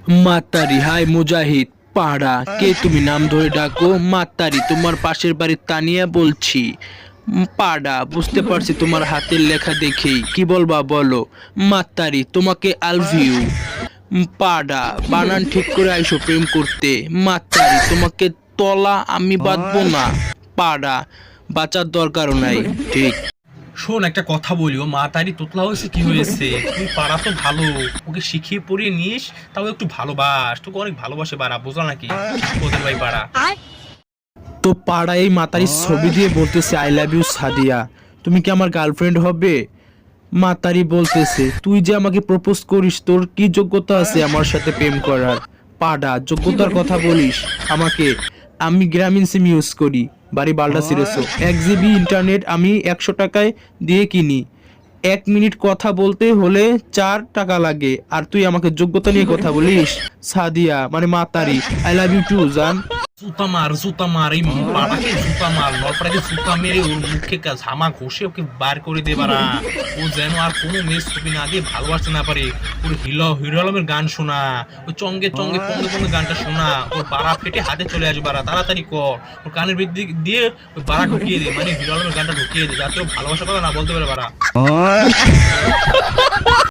মাতারি high মুজাহিদ পাড়া কে তুমি নাম ধরে ডাকো মাতারি তোমার পাশের বাড়ির তানিয়া বলছি। পাড়া বুঝতে পারছি তোমার হাতের লেখা দেখেই কি বলবা বলো। মাতারি তোমাকে আলভিউ। পাড়া বানান ঠিক করে আইসো প্রেম করতে। মাতারি তোমাকে তলা আমি বাঁধবো না। পাড়া বাঁচার দরকারও নাই। ঠিক। শোন, একটা কথা বলি, ও মা তারি তোতলা হয়েছে কি হয়েছে? তুই পাড়া তো ভালো, ওকে শিখিয়ে পড়িয়ে নিস, তাও একটু ভালোবাস, তোকে অনেক ভালোবাসে পাড়া, বোঝা নাকি ওদের ভাই পাড়া। তো পাড়া এই মাতারির ছবি দিয়ে বলতেছে আই লাভ ইউ সাদিয়া, তুমি কি আমার গার্লফ্রেন্ড হবে? মাতারি বলতেছে তুই যে আমাকে প্রপোজ করিস তোর কি যোগ্যতা আছে আমার সাথে প্রেম করার? পাড়া যোগ্যতার কথা বলিস আমাকে? আমি গ্রামীণ সিম ইউজ করি, বাড়ি বালডা সিরেছো, 1 GB ইন্টারনেট আমি 100 টাকায় দিয়ে কিনি। 1 মিনিট কথা বলতে হলে 4 টাকা লাগে, আর তুই আমাকে যোগ্যতা নিয়ে কথা বলিস? সাদিয়া মানে মাতারি, আই লাভ ইউ টু জান। জুতা মার এই পাড়াকে, জুতা মার নলপাড়াকে, জুতা মেরে ওর মুখে ঝামা ঘষে ওকে বার করে দে বাড়া। ও যেন আর কোনো মেয়ের ছবি না দিয়ে ভালোবাসতে না পারে। ওর হিরো আলমের গান শোনা, ওই চঙ্গে চঙ্গে পঙ্গে পঙ্গে গানটা শোনা, ওর বাড়া ফেটে হাতে চলে আসবে বাড়া, তাড়াতাড়ি কর। ওর কানের বৃদ্ধি দিয়ে ওই বাড়া ঢুকিয়ে দে, মানে হিরো আলমের গানটা ঢুকিয়ে দে, যাতে ও ভালোবাসা কথা না বলতে পারে বাড়া।